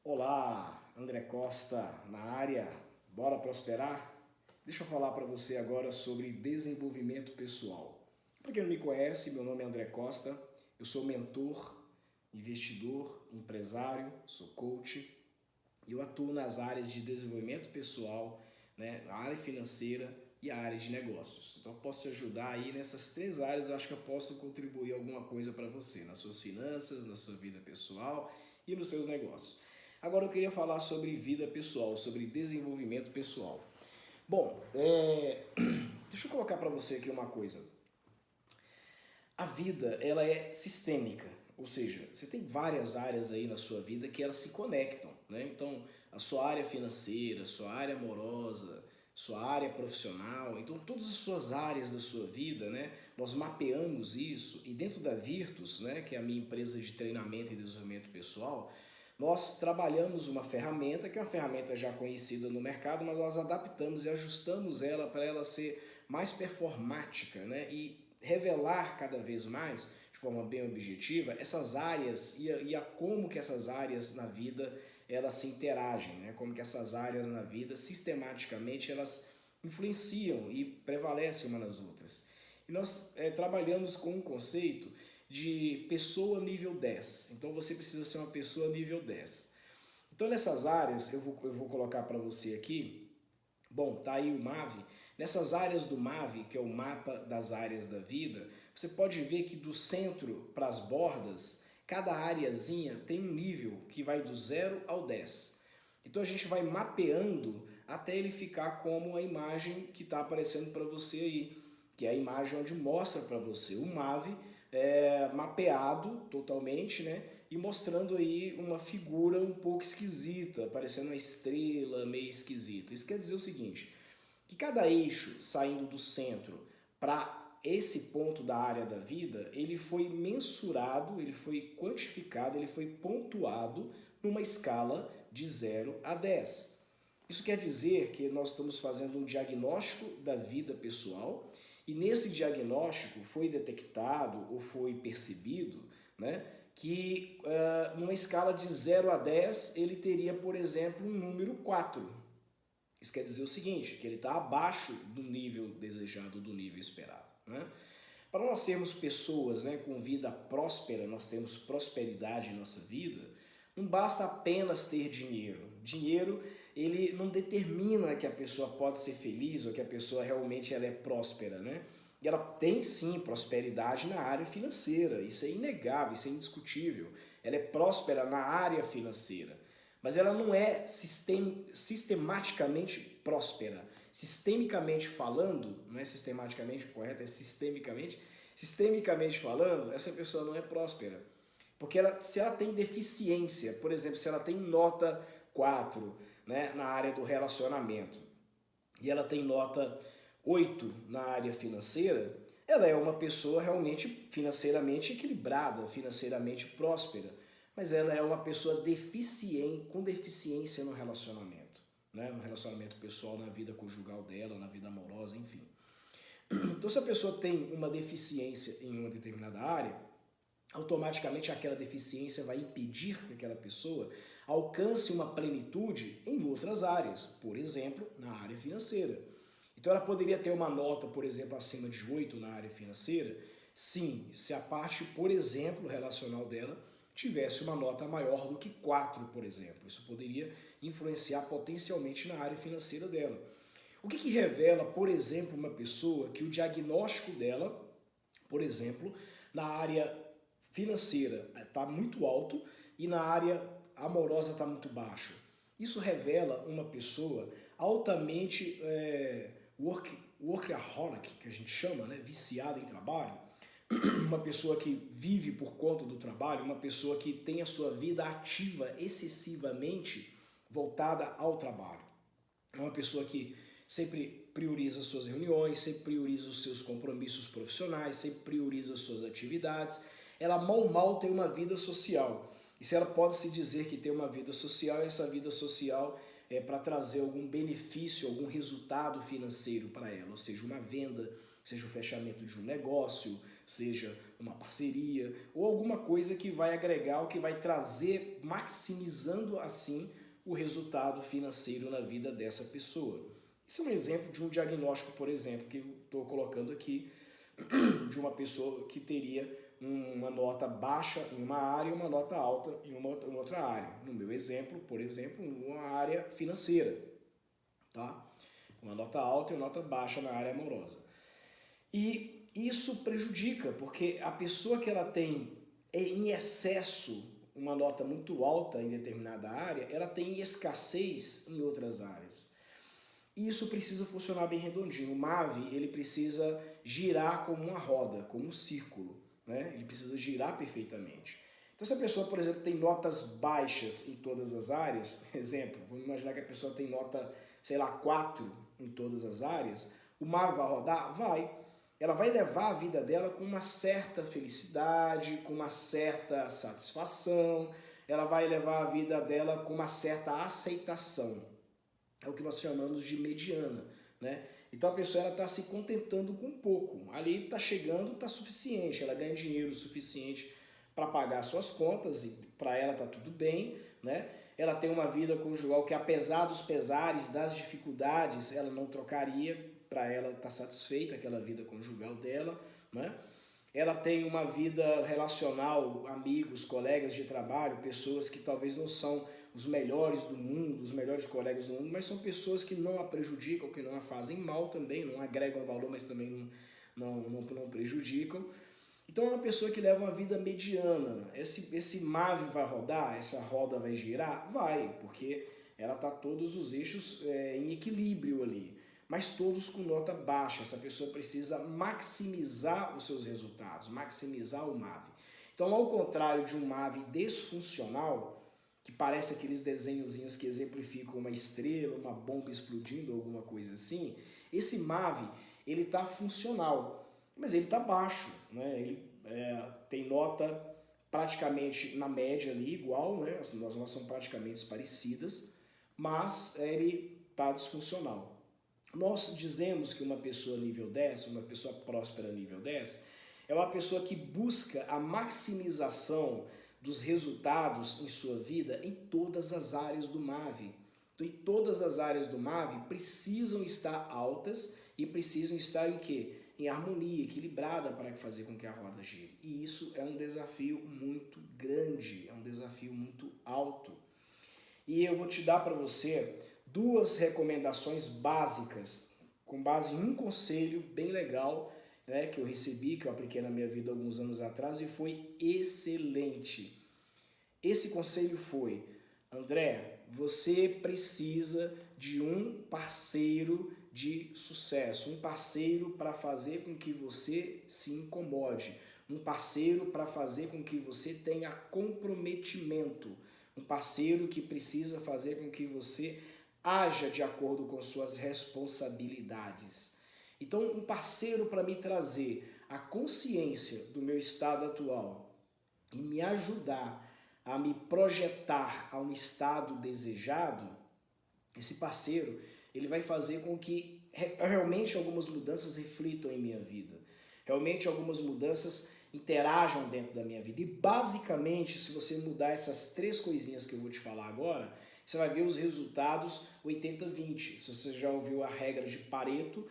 Olá, André Costa na área. Bora prosperar? Deixa eu falar para você agora sobre desenvolvimento pessoal. Para quem não me conhece, meu nome é André Costa. Eu sou mentor, investidor, empresário, sou coach e eu atuo nas áreas de desenvolvimento pessoal, né, a área financeira e a área de negócios. Então eu posso te ajudar aí nessas três áreas. Eu acho que eu posso contribuir alguma coisa para você, nas suas finanças, na sua vida pessoal e nos seus negócios. Agora eu queria falar sobre vida pessoal, sobre desenvolvimento pessoal. Bom, deixa eu colocar para você aqui uma coisa. A vida, ela é sistêmica, ou seja, você tem várias áreas aí na sua vida que elas se conectam, né? Então, a sua área financeira, sua área amorosa, sua área profissional, então todas as suas áreas da sua vida, né? Nós mapeamos isso e dentro da Virtus, né, que é a minha empresa de treinamento e desenvolvimento pessoal, nós trabalhamos uma ferramenta que é uma ferramenta já conhecida no mercado, mas nós adaptamos e ajustamos ela para ela ser mais performática, né? E revelar cada vez mais, de forma bem objetiva, essas áreas e a como que essas áreas na vida elas se interagem, né? Como que essas áreas na vida sistematicamente elas influenciam e prevalecem umas nas outras. E nós trabalhamos com um conceito de pessoa nível 10. Então você precisa ser uma pessoa nível 10. Então nessas áreas, eu vou colocar para você aqui, bom, tá aí o MAV. Nessas áreas do MAV, que é o mapa das áreas da vida, você pode ver que do centro para as bordas, cada areazinha tem um nível que vai do 0 ao 10. Então a gente vai mapeando até ele ficar como a imagem que está aparecendo para você aí, que é a imagem onde mostra para você o MAV mapeado totalmente, né? E mostrando aí uma figura um pouco esquisita, parecendo uma estrela meio esquisita. Isso quer dizer o seguinte, que cada eixo saindo do centro para esse ponto da área da vida, ele foi mensurado, ele foi quantificado, ele foi pontuado numa escala de 0 a 10. Isso quer dizer que nós estamos fazendo um diagnóstico da vida pessoal e nesse diagnóstico foi detectado ou foi percebido, né, que numa escala de 0 a 10 ele teria, por exemplo, um número 4. Isso quer dizer o seguinte, que ele está abaixo do nível desejado, do nível esperado, né? Para nós sermos pessoas, né, com vida próspera, nós temos prosperidade em nossa vida, não basta apenas ter dinheiro. Dinheiro, ele não determina que a pessoa pode ser feliz ou que a pessoa realmente ela é próspera, né? E ela tem sim prosperidade na área financeira, isso é inegável, isso é indiscutível. Ela é próspera na área financeira, mas ela não é sistematicamente próspera. Sistemicamente falando, não é sistematicamente correto, é sistemicamente. Sistemicamente falando, essa pessoa não é próspera. Porque se ela tem deficiência, por exemplo, se ela tem nota 4, né, na área do relacionamento e ela tem nota 8 na área financeira, ela é uma pessoa realmente financeiramente equilibrada, financeiramente próspera, mas ela é uma pessoa deficiente, com deficiência no relacionamento, né, no relacionamento pessoal, na vida conjugal dela, na vida amorosa, enfim. Então, se a pessoa tem uma deficiência em uma determinada área, automaticamente aquela deficiência vai impedir que aquela pessoa alcance uma plenitude em outras áreas, por exemplo, na área financeira. Então ela poderia ter uma nota, por exemplo, acima de 8 na área financeira? Sim, se a parte, por exemplo, relacional dela tivesse uma nota maior do que 4, por exemplo. Isso poderia influenciar potencialmente na área financeira dela. O que revela, por exemplo, uma pessoa que o diagnóstico dela, por exemplo, na área financeira está muito alto e na área amorosa está muito baixo? Isso revela uma pessoa altamente workaholic, que a gente chama, né? Viciada em trabalho, uma pessoa que vive por conta do trabalho, uma pessoa que tem a sua vida ativa excessivamente voltada ao trabalho. É uma pessoa que sempre prioriza as suas reuniões, sempre prioriza os seus compromissos profissionais, sempre prioriza as suas atividades. Ela mal tem uma vida social. E se ela pode se dizer que tem uma vida social, essa vida social é para trazer algum benefício, algum resultado financeiro para ela, ou seja, uma venda, seja o fechamento de um negócio, seja uma parceria ou alguma coisa que vai agregar ou que vai trazer, maximizando assim o resultado financeiro na vida dessa pessoa. Isso é um exemplo de um diagnóstico, por exemplo, que eu estou colocando aqui, de uma pessoa que teria uma nota baixa em uma área e uma nota alta em uma outra área. No meu exemplo, por exemplo, uma área financeira, tá? Uma nota alta e uma nota baixa na área amorosa. E isso prejudica, porque a pessoa que ela tem em excesso uma nota muito alta em determinada área, ela tem escassez em outras áreas. E isso precisa funcionar bem redondinho. O MAV, ele precisa girar como uma roda, como um círculo, né? Ele precisa girar perfeitamente. Então, se a pessoa, por exemplo, tem notas baixas em todas as áreas, exemplo, vamos imaginar que a pessoa tem nota, sei lá, 4 em todas as áreas, o MAV vai rodar? Vai. Ela vai levar a vida dela com uma certa felicidade, com uma certa satisfação, ela vai levar a vida dela com uma certa aceitação. É o que nós chamamos de mediana, né? Então a pessoa está se contentando com pouco. Ali está chegando, está suficiente. Ela ganha dinheiro suficiente para pagar suas contas e para ela está tudo bem, né? Ela tem uma vida conjugal que, apesar dos pesares, das dificuldades, ela não trocaria. Para ela estar satisfeita aquela vida conjugal dela, né? Ela tem uma vida relacional, amigos, colegas de trabalho, pessoas que talvez não são os melhores do mundo, os melhores colegas do mundo, mas são pessoas que não a prejudicam, que não a fazem mal também, não agregam valor, mas também não prejudicam. Então é uma pessoa que leva uma vida mediana. Esse MAV vai rodar, essa roda vai girar? Vai, porque ela está todos os eixos em equilíbrio ali, mas todos com nota baixa. Essa pessoa precisa maximizar os seus resultados, maximizar o MAV. Então, ao contrário de um MAV disfuncional, que parece aqueles desenhozinhos que exemplificam uma estrela, uma bomba explodindo, alguma coisa assim, esse MAV, ele está funcional, mas ele está baixo, né? Ele tem nota praticamente na média ali, igual, né? As notas são praticamente parecidas, mas ele está disfuncional. Nós dizemos que uma pessoa nível 10, uma pessoa próspera nível 10, é uma pessoa que busca a maximização dos resultados em sua vida em todas as áreas do MAV. Então, em todas as áreas do MAV precisam estar altas e precisam estar em quê? Em harmonia, equilibrada para fazer com que a roda gire. E isso é um desafio muito grande, é um desafio muito alto. E eu vou te dar para você duas recomendações básicas, com base em um conselho bem legal, né, que eu recebi, que eu apliquei na minha vida alguns anos atrás e foi excelente. Esse conselho foi: André, você precisa de um parceiro de sucesso, um parceiro para fazer com que você se incomode, um parceiro para fazer com que você tenha comprometimento, um parceiro que precisa fazer com que você haja de acordo com suas responsabilidades. Então, um parceiro para me trazer a consciência do meu estado atual e me ajudar a me projetar a um estado desejado, esse parceiro, ele vai fazer com que realmente algumas mudanças reflitam em minha vida. Realmente algumas mudanças interajam dentro da minha vida. E basicamente, se você mudar essas três coisinhas que eu vou te falar agora, você vai ver os resultados 80-20. Se você já ouviu a regra de Pareto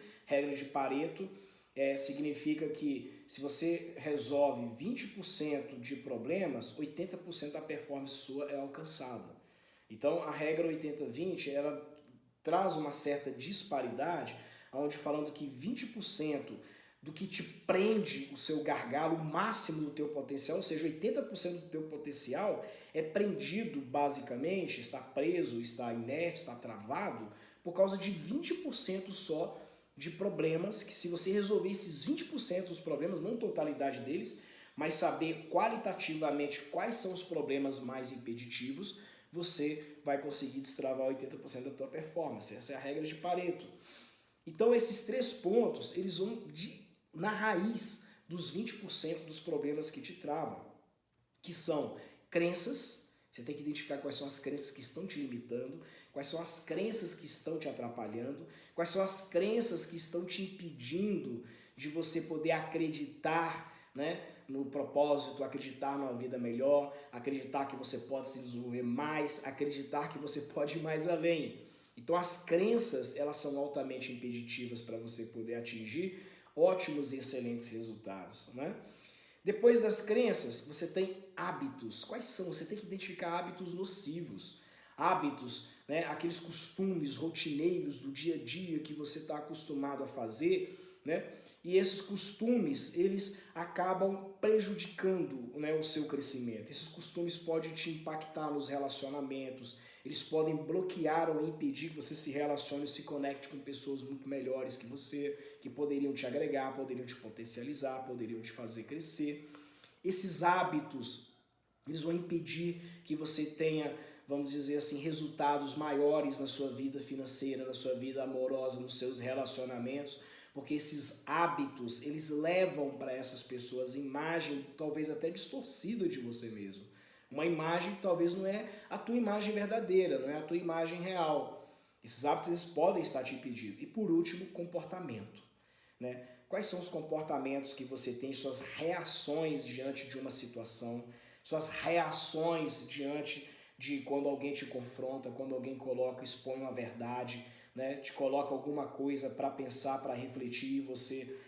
significa que se você resolve 20% de problemas, 80% da performance sua é alcançada. Então, a regra 80-20, ela traz uma certa disparidade, onde falando que 20% do que te prende o seu gargalo, o máximo do teu potencial, ou seja, 80% do teu potencial é prendido basicamente, está preso, está inerte, está travado, por causa de 20% só de problemas, que se você resolver esses 20% dos problemas, não totalidade deles, mas saber qualitativamente quais são os problemas mais impeditivos, você vai conseguir destravar 80% da tua performance. Essa é a regra de Pareto. Então esses três pontos, eles vão na raiz dos 20% dos problemas que te travam, que são crenças. Você tem que identificar quais são as crenças que estão te limitando, quais são as crenças que estão te atrapalhando, quais são as crenças que estão te impedindo de você poder acreditar né, no propósito, acreditar numa vida melhor, acreditar que você pode se desenvolver mais, acreditar que você pode ir mais além. Então as crenças, elas são altamente impeditivas para você poder atingir ótimos e excelentes resultados, né? Depois das crenças, você tem hábitos. Quais são? Você tem que identificar hábitos nocivos. Hábitos, né, aqueles costumes rotineiros do dia a dia que você está acostumado a fazer, né? E esses costumes, eles acabam prejudicando, né, o seu crescimento. Esses costumes podem te impactar nos relacionamentos, eles podem bloquear ou impedir que você se relacione e se conecte com pessoas muito melhores que você, que poderiam te agregar, poderiam te potencializar, poderiam te fazer crescer. Esses hábitos, eles vão impedir que você tenha, vamos dizer assim, resultados maiores na sua vida financeira, na sua vida amorosa, nos seus relacionamentos, porque esses hábitos, eles levam para essas pessoas imagem talvez até distorcida de você mesmo. Uma imagem que talvez não é a tua imagem verdadeira, não é a tua imagem real. Esses hábitos eles podem estar te impedindo. E por último, comportamento, né? Quais são os comportamentos que você tem, suas reações diante de uma situação, suas reações diante de quando alguém te confronta, quando alguém expõe uma verdade, né? Te coloca alguma coisa para pensar, para refletir, e você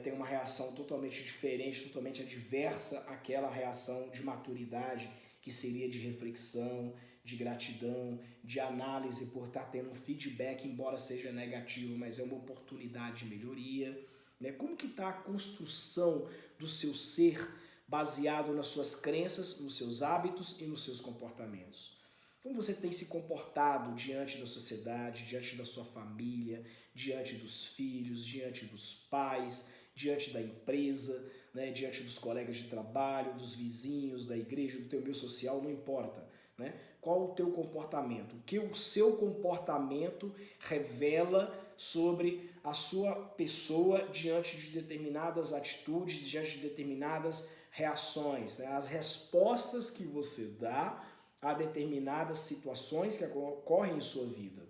tem uma reação totalmente diferente, totalmente adversa àquela reação de maturidade, que seria de reflexão, de gratidão, de análise por estar tendo um feedback, embora seja negativo, mas é uma oportunidade de melhoria, né? Como que está a construção do seu ser baseado nas suas crenças, nos seus hábitos e nos seus comportamentos? Como você tem se comportado diante da sociedade, diante da sua família, diante dos filhos, diante dos pais, diante da empresa, né, diante dos colegas de trabalho, dos vizinhos, da igreja, do teu meio social, não importa, né? Qual o teu comportamento? O que o seu comportamento revela sobre a sua pessoa diante de determinadas atitudes, diante de determinadas reações, né? As respostas que você dá a determinadas situações que ocorrem em sua vida.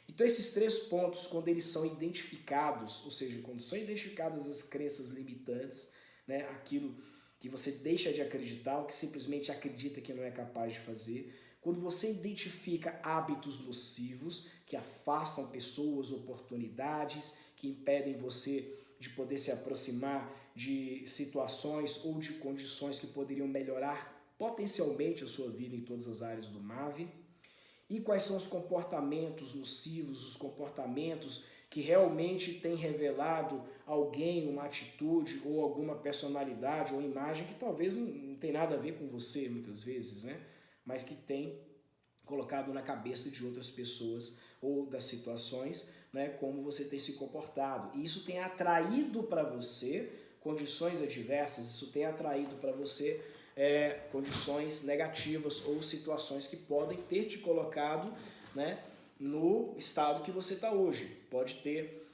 Então esses três pontos, quando eles são identificados, ou seja, quando são identificadas as crenças limitantes, né, aquilo que você deixa de acreditar, o que simplesmente acredita que não é capaz de fazer, quando você identifica hábitos nocivos que afastam pessoas, oportunidades, que impedem você de poder se aproximar de situações ou de condições que poderiam melhorar potencialmente a sua vida em todas as áreas do MAV, e quais são os comportamentos nocivos, os comportamentos que realmente têm revelado alguém, uma atitude ou alguma personalidade ou imagem que talvez não tem nada a ver com você muitas vezes, né? Mas que tem colocado na cabeça de outras pessoas ou das situações, né, como você tem se comportado. E isso tem atraído para você condições adversas, isso tem atraído para você condições negativas ou situações que podem ter te colocado, né, no estado que você está hoje. Pode ter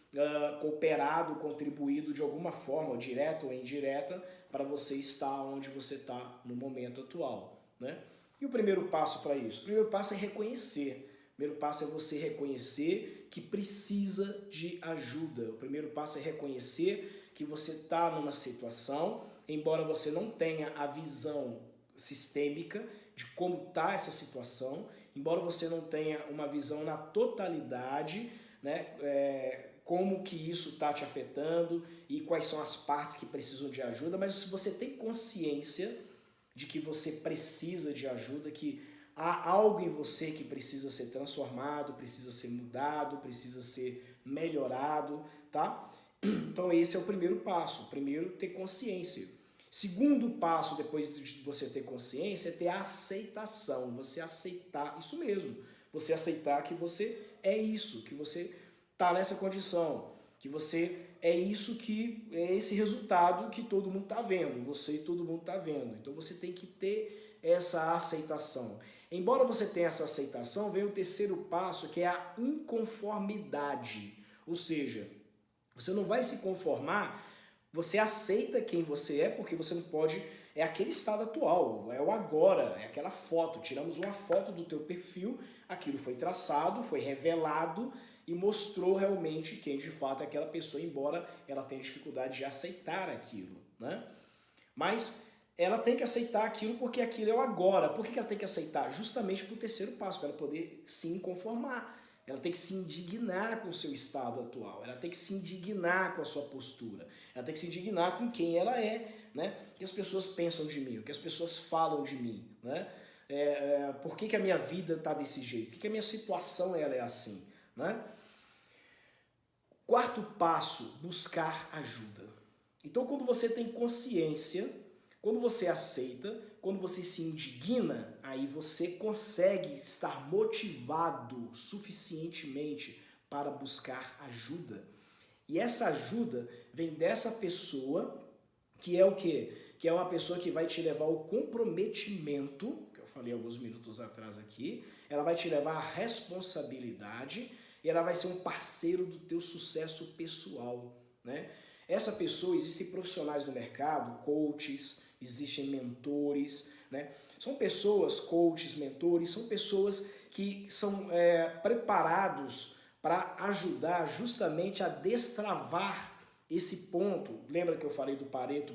cooperado, contribuído de alguma forma, direta ou indireta, para você estar onde você está no momento atual, né? E o primeiro passo para isso? O primeiro passo é reconhecer. O primeiro passo é você reconhecer que precisa de ajuda. O primeiro passo é reconhecer que você está numa situação, embora você não tenha a visão sistêmica de como está essa situação, embora você não tenha uma visão na totalidade, né, como que isso está te afetando e quais são as partes que precisam de ajuda, mas se você tem consciência de que você precisa de ajuda, que há algo em você que precisa ser transformado, precisa ser mudado, precisa ser melhorado, tá? Então esse é o primeiro passo. Primeiro, ter consciência. Segundo passo, depois de você ter consciência, é ter a aceitação. Você aceitar isso mesmo. Você aceitar que você é isso, que você está nessa condição, que você é isso, que é esse resultado que todo mundo está vendo, você e todo mundo está vendo. Então você tem que ter essa aceitação. Embora você tenha essa aceitação, vem o terceiro passo, que é a inconformidade. Ou seja, você não vai se conformar, você aceita quem você é, porque você não pode, é aquele estado atual, é o agora, é aquela foto. Tiramos uma foto do teu perfil, aquilo foi traçado, foi revelado, e mostrou realmente quem de fato é aquela pessoa, embora ela tenha dificuldade de aceitar aquilo, né? Mas ela tem que aceitar aquilo porque aquilo é o agora. Por que ela tem que aceitar? Justamente para o terceiro passo, para ela poder se conformar. Ela tem que se indignar com o seu estado atual, ela tem que se indignar com a sua postura, ela tem que se indignar com quem ela é, né? O que as pessoas pensam de mim, o que as pessoas falam de mim, né? Por que a minha vida está desse jeito? Por que a minha situação ela é assim, né? Quarto passo, buscar ajuda. Então, quando você tem consciência, quando você aceita, quando você se indigna, aí você consegue estar motivado suficientemente para buscar ajuda. E essa ajuda vem dessa pessoa que é o quê? Que é uma pessoa que vai te levar ao comprometimento, que eu falei alguns minutos atrás aqui, ela vai te levar à responsabilidade e ela vai ser um parceiro do teu sucesso pessoal, né? Essa pessoa, existem profissionais no mercado, coaches, existem mentores, né? São pessoas, coaches, mentores, são pessoas que são preparados para ajudar justamente a destravar esse ponto. Lembra que eu falei do Pareto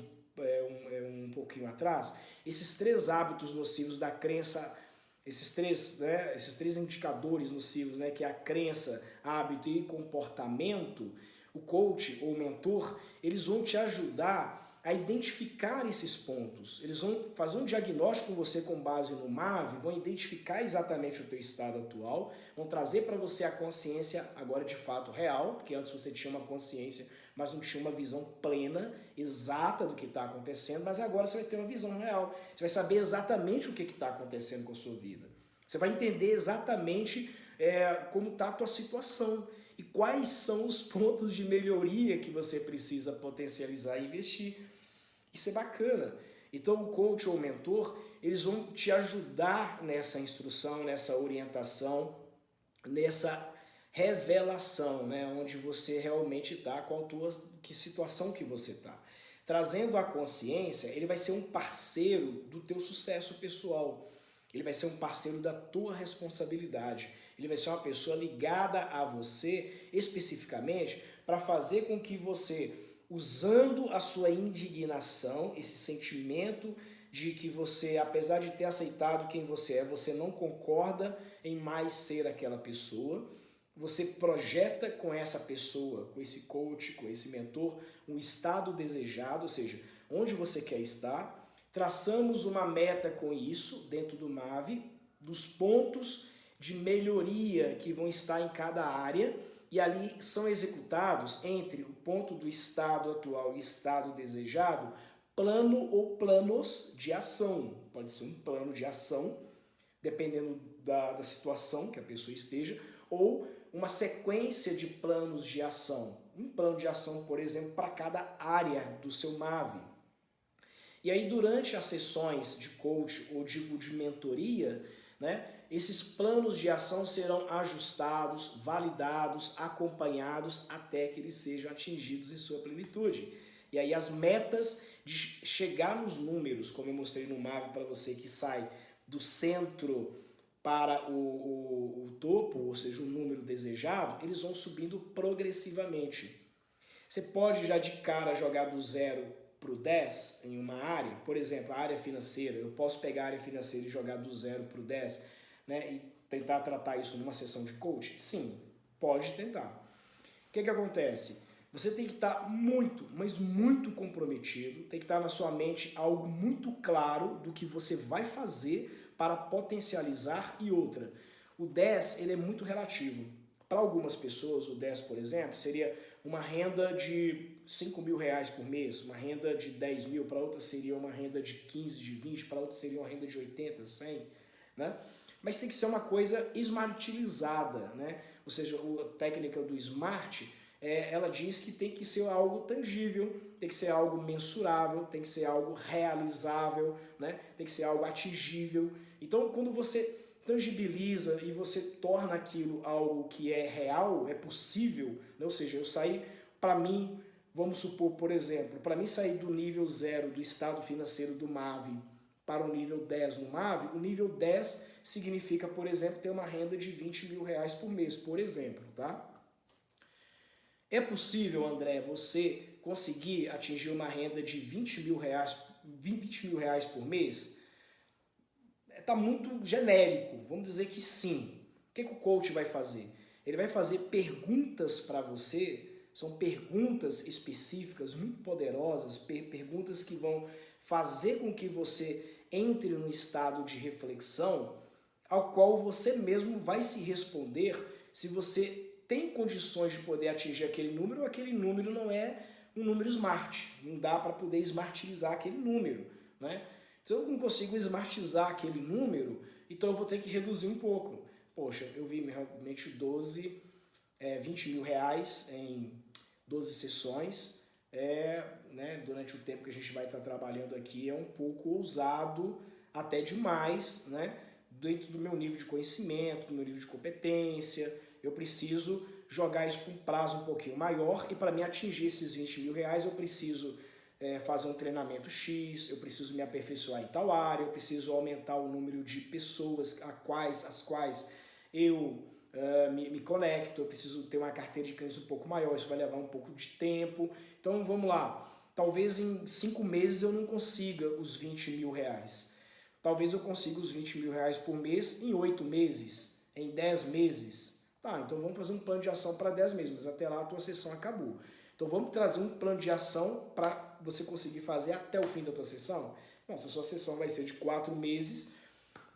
um pouquinho atrás? Esses 3 hábitos nocivos da crença, esses três indicadores nocivos, né, que é a crença, hábito e comportamento. O coach ou o mentor, eles vão te ajudar a identificar esses pontos. Eles vão fazer um diagnóstico com você com base no MAV, vão identificar exatamente o teu estado atual, vão trazer para você a consciência agora de fato real, porque antes você tinha uma consciência, mas não tinha uma visão plena, exata do que está acontecendo, mas agora você vai ter uma visão real. Você vai saber exatamente o que está acontecendo com a sua vida. Você vai entender exatamente como está a tua situação e quais são os pontos de melhoria que você precisa potencializar e investir. Isso é bacana. Então o coach ou o mentor, eles vão te ajudar nessa instrução, nessa orientação, nessa revelação, né? Onde você realmente está, que situação que você está. Trazendo a consciência, ele vai ser um parceiro do teu sucesso pessoal. Ele vai ser um parceiro da tua responsabilidade. Ele vai ser uma pessoa ligada a você especificamente para fazer com que você, usando a sua indignação, esse sentimento de que você, apesar de ter aceitado quem você é, você não concorda em mais ser aquela pessoa, você projeta com essa pessoa, com esse coach, com esse mentor, um estado desejado, ou seja, onde você quer estar. Traçamos uma meta com isso dentro do MAV, dos pontos de melhoria que vão estar em cada área, e ali são executados entre o ponto do estado atual e estado desejado, plano ou planos de ação. Pode ser um plano de ação, dependendo da situação que a pessoa esteja, ou uma sequência de planos de ação. Um plano de ação, por exemplo, para cada área do seu MAV. E aí, durante as sessões de coach ou de mentoria, né, esses planos de ação serão ajustados, validados, acompanhados até que eles sejam atingidos em sua plenitude. E aí as metas de chegar nos números, como eu mostrei no MAV para você, que sai do centro para o topo, ou seja, o número desejado, eles vão subindo progressivamente. Você pode já de cara jogar do 0 para o 10 em uma área, por exemplo, a área financeira, eu posso pegar a área financeira e jogar do 0 para o 10, né, e tentar tratar isso numa sessão de coaching? Sim, pode tentar. O que acontece? Você tem que estar muito, mas muito comprometido, tem que estar na sua mente algo muito claro do que você vai fazer para potencializar. E outra, o 10 ele é muito relativo. Para algumas pessoas, o 10, por exemplo, seria uma renda de 5 mil reais por mês, uma renda de 10 mil, para outras seria uma renda de 15, de 20, para outras seria uma renda de 80, 100, né? Mas tem que ser uma coisa smartilizada, né? Ou seja, a técnica do SMART, ela diz que tem que ser algo tangível, tem que ser algo mensurável, tem que ser algo realizável, né? Tem que ser algo atingível. Então, quando você tangibiliza e você torna aquilo algo que é real, é possível, né? Ou seja, eu saí, para mim, vamos supor, por exemplo, para mim sair do nível 0 do estado financeiro do MAV para o nível 10 no MAV, o nível 10 significa, por exemplo, ter uma renda de 20 mil reais por mês, por exemplo, tá? É possível, André, você conseguir atingir uma renda de 20 mil reais 20 mil reais por mês? Está muito genérico, vamos dizer que sim. O que o coach vai fazer? Ele vai fazer perguntas para você, são perguntas específicas, muito poderosas, perguntas que vão fazer com que você entre no estado de reflexão, ao qual você mesmo vai se responder se você tem condições de poder atingir aquele número ou aquele número não é um número smart. Não dá para poder smartizar aquele número, né? Se eu não consigo smartizar aquele número, então eu vou ter que reduzir um pouco. Poxa, eu vi realmente 20 mil reais em 12 sessões, né, durante o tempo que a gente vai estar trabalhando aqui, é um pouco ousado, até demais, né, dentro do meu nível de conhecimento, do meu nível de competência. Eu preciso jogar isso por um prazo um pouquinho maior e para mim atingir esses 20 mil reais eu preciso fazer um treinamento X, eu preciso me aperfeiçoar em tal área, eu preciso aumentar o número de pessoas às quais eu me conecto, eu preciso ter uma carteira de clientes um pouco maior, isso vai levar um pouco de tempo. Então vamos lá, talvez em 5 meses eu não consiga os 20 mil reais. Talvez eu consiga os 20 mil reais por mês em 8 meses, em 10 meses. Tá, então vamos fazer um plano de ação para 10 meses, mas até lá a tua sessão acabou. Então vamos trazer um plano de ação para você conseguir fazer até o fim da tua sessão? Bom, se a sua sessão vai ser de 4 meses,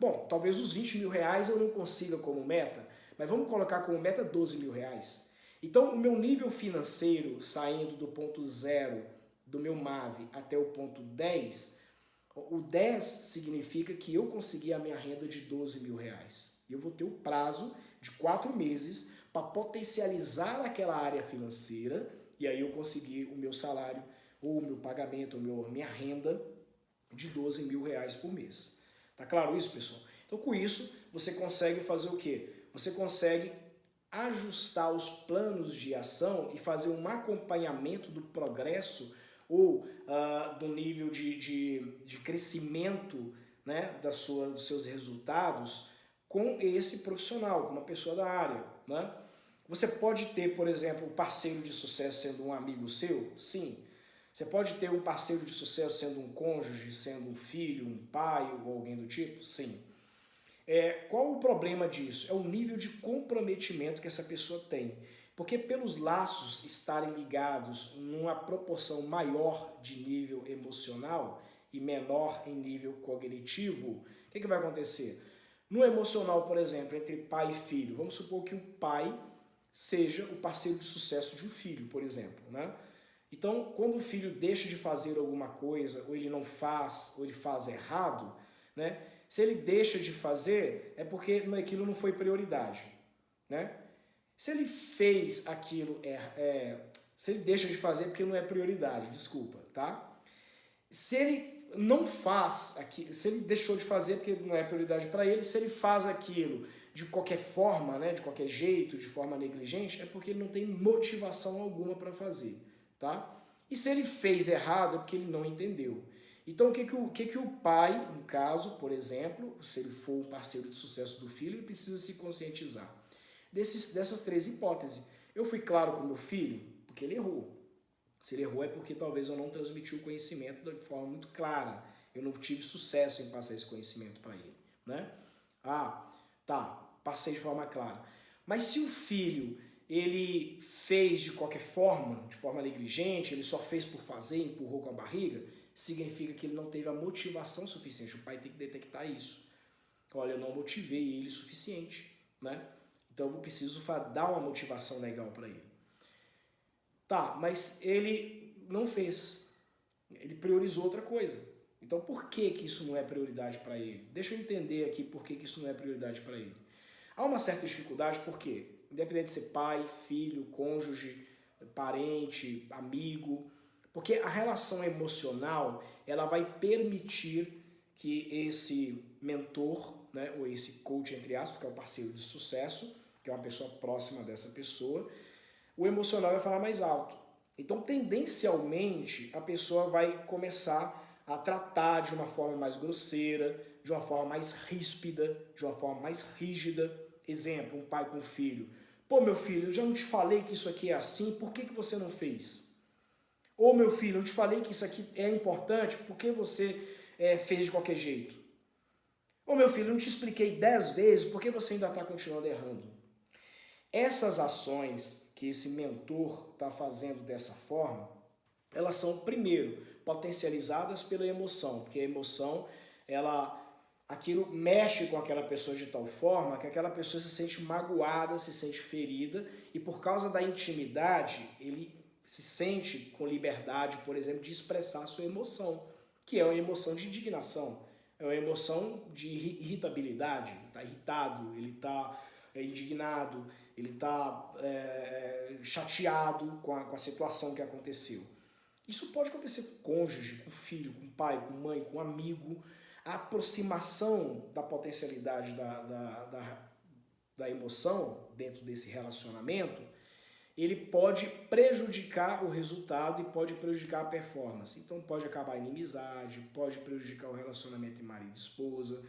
bom, talvez os 20 mil reais eu não consiga como meta, mas vamos colocar como meta 12 mil reais. Então o meu nível financeiro, saindo do ponto 0 do meu MAV até o ponto 10, o 10 significa que eu consegui a minha renda de 12 mil reais. E eu vou ter o prazo de 4 meses para potencializar aquela área financeira e aí eu conseguir o meu salário, ou o meu pagamento, ou a minha renda de 12 mil reais por mês. Tá claro isso, pessoal? Então com isso você consegue fazer o quê? Você consegue ajustar os planos de ação e fazer um acompanhamento do progresso ou do nível de crescimento, né, dos seus resultados com esse profissional, com uma pessoa da área, né? Você pode ter, por exemplo, um parceiro de sucesso sendo um amigo seu? Sim. Você pode ter um parceiro de sucesso sendo um cônjuge, sendo um filho, um pai ou alguém do tipo? Sim. Qual o problema disso? É o nível de comprometimento que essa pessoa tem. Porque pelos laços estarem ligados numa proporção maior de nível emocional e menor em nível cognitivo, o que vai acontecer? No emocional, por exemplo, entre pai e filho, vamos supor que o pai seja o parceiro de sucesso de um filho, por exemplo, né? Então, quando o filho deixa de fazer alguma coisa, ou ele não faz, ou ele faz errado, né? Se ele deixa de fazer, é porque aquilo não foi prioridade, né? Se ele fez aquilo, se ele deixa de fazer, é porque não é prioridade, desculpa, tá? Se ele não faz aquilo, se ele deixou de fazer porque não é prioridade para ele, se ele faz aquilo de qualquer forma, né, de qualquer jeito, de forma negligente, é porque ele não tem motivação alguma para fazer, tá? E se ele fez errado é porque ele não entendeu. Então o que o pai, no caso, por exemplo, se ele for um parceiro de sucesso do filho, ele precisa se conscientizar dessas 3 hipóteses. Eu fui claro com meu filho porque ele errou. Se ele errou é porque talvez eu não transmiti o conhecimento de forma muito clara. Eu não tive sucesso em passar esse conhecimento para ele, né? Tá, passei de forma clara. Mas se o filho, ele fez de qualquer forma, de forma negligente, ele só fez por fazer, empurrou com a barriga, significa que ele não teve a motivação suficiente. O pai tem que detectar isso. Olha, eu não motivei ele o suficiente, né? Então eu preciso dar uma motivação legal para ele. Tá, mas ele não fez. Ele priorizou outra coisa. Então por que isso não é prioridade para ele? Deixa eu entender aqui por que isso não é prioridade para ele. Há uma certa dificuldade, por quê? Independente de ser pai, filho, cônjuge, parente, amigo, porque a relação emocional, ela vai permitir que esse mentor, né, ou esse coach, entre aspas, que é o parceiro de sucesso, que é uma pessoa próxima dessa pessoa, o emocional vai falar mais alto. Então, tendencialmente, a pessoa vai começar a tratar de uma forma mais grosseira, de uma forma mais ríspida, de uma forma mais rígida. Exemplo, um pai com um filho. Pô, meu filho, eu já não te falei que isso aqui é assim, por que você não fez? Ô meu filho, eu te falei que isso aqui é importante, por que você fez de qualquer jeito? Ô meu filho, eu não te expliquei 10 vezes, por que você ainda está continuando errando? Essas ações que esse mentor está fazendo dessa forma, elas são, primeiro, potencializadas pela emoção, porque a emoção, aquilo mexe com aquela pessoa de tal forma que aquela pessoa se sente magoada, se sente ferida, e por causa da intimidade, ele se sente com liberdade, por exemplo, de expressar a sua emoção, que é uma emoção de indignação, é uma emoção de irritabilidade, ele está irritado, ele está indignado, ele está chateado com a situação que aconteceu. Isso pode acontecer com cônjuge, com filho, com pai, com mãe, com amigo. A aproximação da potencialidade da emoção dentro desse relacionamento, ele pode prejudicar o resultado e pode prejudicar a performance. Então pode acabar a inimizade, pode prejudicar o relacionamento de marido e esposa,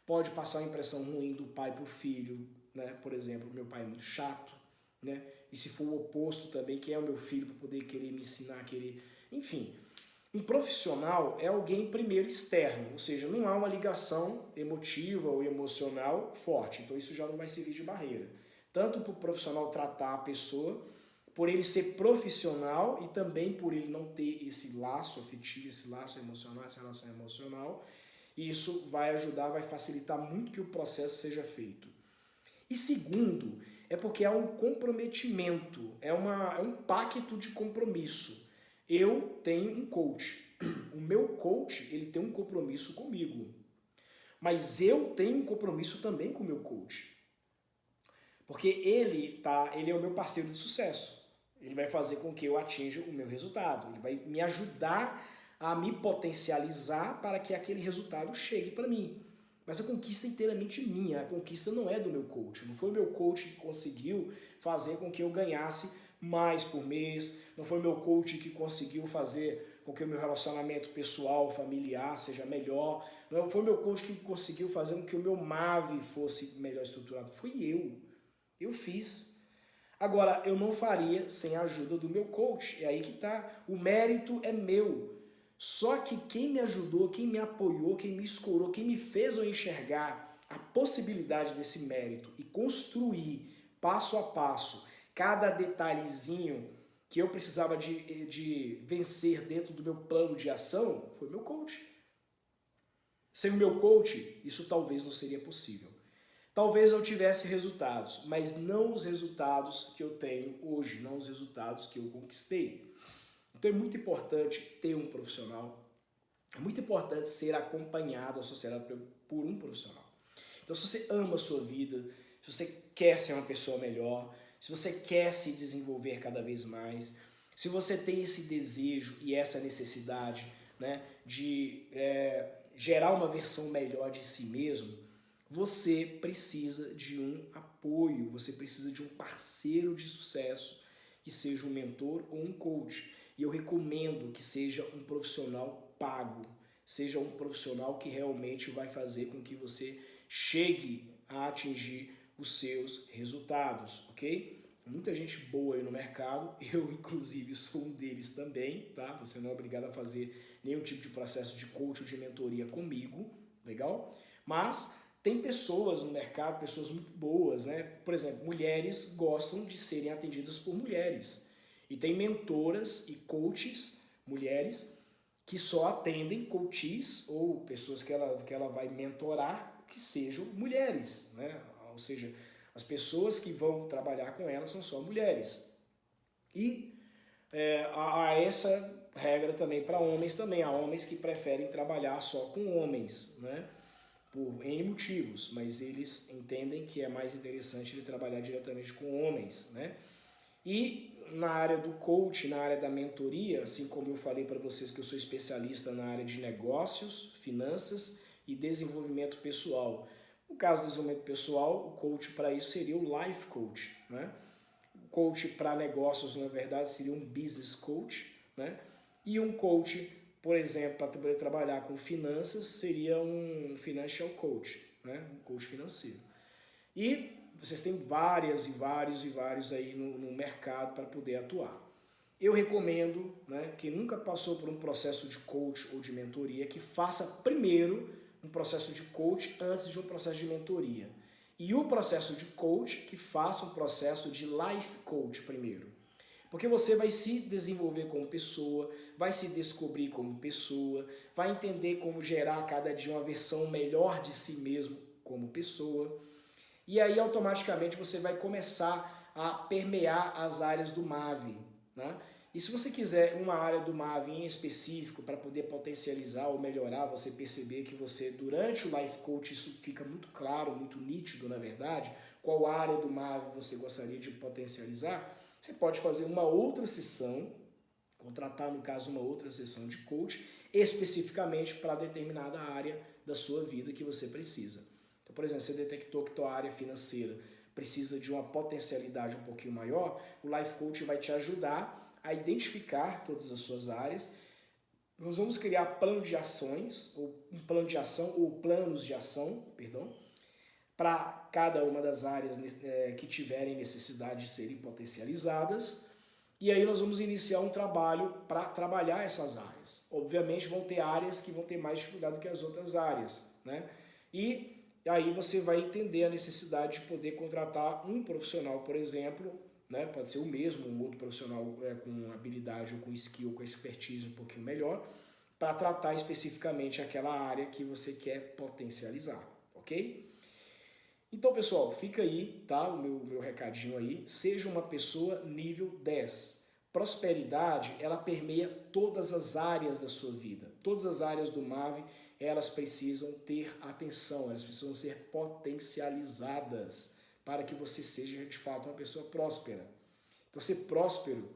pode passar a impressão ruim do pai para o filho, né? Por exemplo, meu pai é muito chato, né? E se for o oposto também, quem é o meu filho para poder querer me ensinar, querer... Enfim, um profissional é alguém primeiro externo, ou seja, não há uma ligação emotiva ou emocional forte, então isso já não vai servir de barreira. Tanto para o profissional tratar a pessoa, por ele ser profissional e também por ele não ter esse laço afetivo, esse laço emocional, essa relação emocional, e isso vai ajudar, vai facilitar muito que o processo seja feito. E segundo, é porque há um comprometimento, é um pacto de compromisso. Eu tenho um coach. O meu coach, ele tem um compromisso comigo. Mas eu tenho um compromisso também com o meu coach. Porque ele é o meu parceiro de sucesso. Ele vai fazer com que eu atinja o meu resultado. Ele vai me ajudar a me potencializar para que aquele resultado chegue para mim. Mas a conquista é inteiramente minha, a conquista não é do meu coach. Não foi o meu coach que conseguiu fazer com que eu ganhasse mais por mês, não foi o meu coach que conseguiu fazer com que o meu relacionamento pessoal, familiar seja melhor, não foi o meu coach que conseguiu fazer com que o meu MAV fosse melhor estruturado, fui eu. Eu fiz. Agora, eu não faria sem a ajuda do meu coach, é aí que tá, o mérito é meu. Só que quem me ajudou, quem me apoiou, quem me escorou, quem me fez eu enxergar a possibilidade desse mérito e construir passo a passo cada detalhezinho que eu precisava de vencer dentro do meu plano de ação, foi meu coach. Sem o meu coach, isso talvez não seria possível. Talvez eu tivesse resultados, mas não os resultados que eu tenho hoje, não os resultados que eu conquistei. Então é muito importante ter um profissional, é muito importante ser acompanhado, associado por um profissional. Então se você ama a sua vida, se você quer ser uma pessoa melhor, se você quer se desenvolver cada vez mais, se você tem esse desejo e essa necessidade, né, de gerar uma versão melhor de si mesmo, você precisa de um apoio, você precisa de um parceiro de sucesso, que seja um mentor ou um coach. E eu recomendo que seja um profissional pago, seja um profissional que realmente vai fazer com que você chegue a atingir os seus resultados, ok? Muita gente boa aí no mercado, eu inclusive sou um deles também, tá? Você não é obrigado a fazer nenhum tipo de processo de coach ou de mentoria comigo, legal? Mas tem pessoas no mercado, pessoas muito boas, né? Por exemplo, mulheres gostam de serem atendidas por mulheres. E tem mentoras e coaches, mulheres, que só atendem coaches ou pessoas que ela vai mentorar que sejam mulheres, né? Ou seja, as pessoas que vão trabalhar com ela são só mulheres. E há essa regra também para homens também. Há homens que preferem trabalhar só com homens, né? Por N motivos, mas eles entendem que é mais interessante ele trabalhar diretamente com homens, né? E na área do coach, na área da mentoria, assim como eu falei para vocês que eu sou especialista na área de negócios, finanças e desenvolvimento pessoal. No caso do desenvolvimento pessoal, o coach para isso seria o life coach, né? O coach para negócios, na verdade, seria um business coach, né? E um coach, por exemplo, para poder trabalhar com finanças, seria um financial coach, né? Um coach financeiro. E vocês têm vários aí no mercado para poder atuar. eu recomendo, né, quem nunca passou por um processo de coach ou de mentoria, que faça primeiro um processo de coach antes de um processo de mentoria. E o processo de coach, que faça um processo de life coach primeiro. Porque você vai se desenvolver como pessoa, vai se descobrir como pessoa, vai entender como gerar a cada dia uma versão melhor de si mesmo como pessoa. E aí automaticamente você vai começar a permear as áreas do MAV, né? E se você quiser uma área do MAV em específico para poder potencializar ou melhorar, você perceber que você, durante o Life Coach, isso fica muito claro, muito nítido, na verdade, qual área do MAV você gostaria de potencializar, você pode fazer uma outra sessão, contratar, no caso, uma outra sessão de coach, especificamente para determinada área da sua vida que você precisa. Então, por exemplo, você detectou que tua área financeira precisa de uma potencialidade um pouquinho maior, o Life Coach vai te ajudar a identificar todas as suas áreas. Nós vamos criar plano de ações, ou um plano de ação, ou planos de ação, perdão, para cada uma das áreas que tiverem necessidade de serem potencializadas. E aí nós vamos iniciar um trabalho para trabalhar essas áreas. Obviamente vão ter áreas que vão ter mais dificuldade do que as outras áreas, né? E aí você vai entender a necessidade de poder contratar um profissional, por exemplo, né? Pode ser o mesmo, um outro profissional com habilidade ou com skill, com expertise um pouquinho melhor, para tratar especificamente aquela área que você quer potencializar, ok? Então, pessoal, fica aí, tá? O meu recadinho aí. Seja uma pessoa nível 10. Prosperidade, ela permeia todas as áreas da sua vida. Todas as áreas do MAV, elas precisam ter atenção, elas precisam ser potencializadas para que você seja, de fato, uma pessoa próspera. Então, ser próspero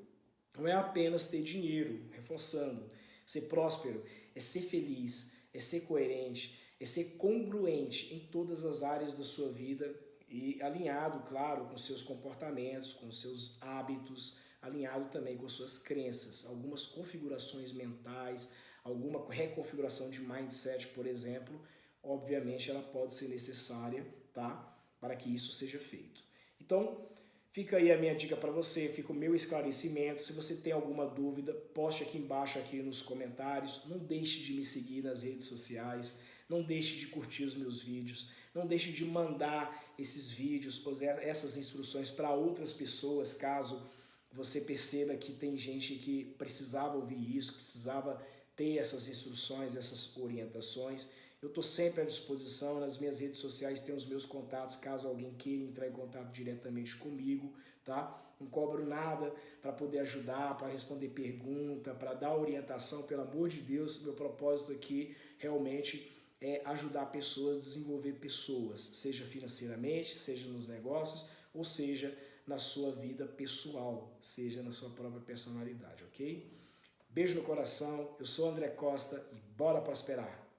não é apenas ter dinheiro, reforçando. Ser próspero é ser feliz, é ser coerente, é ser congruente em todas as áreas da sua vida e alinhado, claro, com seus comportamentos, com seus hábitos, alinhado também com suas crenças, algumas configurações mentais, alguma reconfiguração de mindset, por exemplo, obviamente ela pode ser necessária, tá? Para que isso seja feito. Então, fica aí a minha dica para você, fica o meu esclarecimento. Se você tem alguma dúvida, poste aqui embaixo aqui nos comentários. Não deixe de me seguir nas redes sociais, não deixe de curtir os meus vídeos, não deixe de mandar esses vídeos, essas instruções para outras pessoas, caso você perceba que tem gente que precisava ouvir isso, precisava ter essas instruções, essas orientações. Eu estou sempre à disposição, nas minhas redes sociais tem os meus contatos, caso alguém queira entrar em contato diretamente comigo, tá? Não cobro nada para poder ajudar, para responder pergunta, para dar orientação, pelo amor de Deus. Meu propósito aqui realmente é ajudar pessoas a desenvolver pessoas, seja financeiramente, seja nos negócios, ou seja na sua vida pessoal, seja na sua própria personalidade, ok? Beijo no coração, eu sou André Costa e bora prosperar!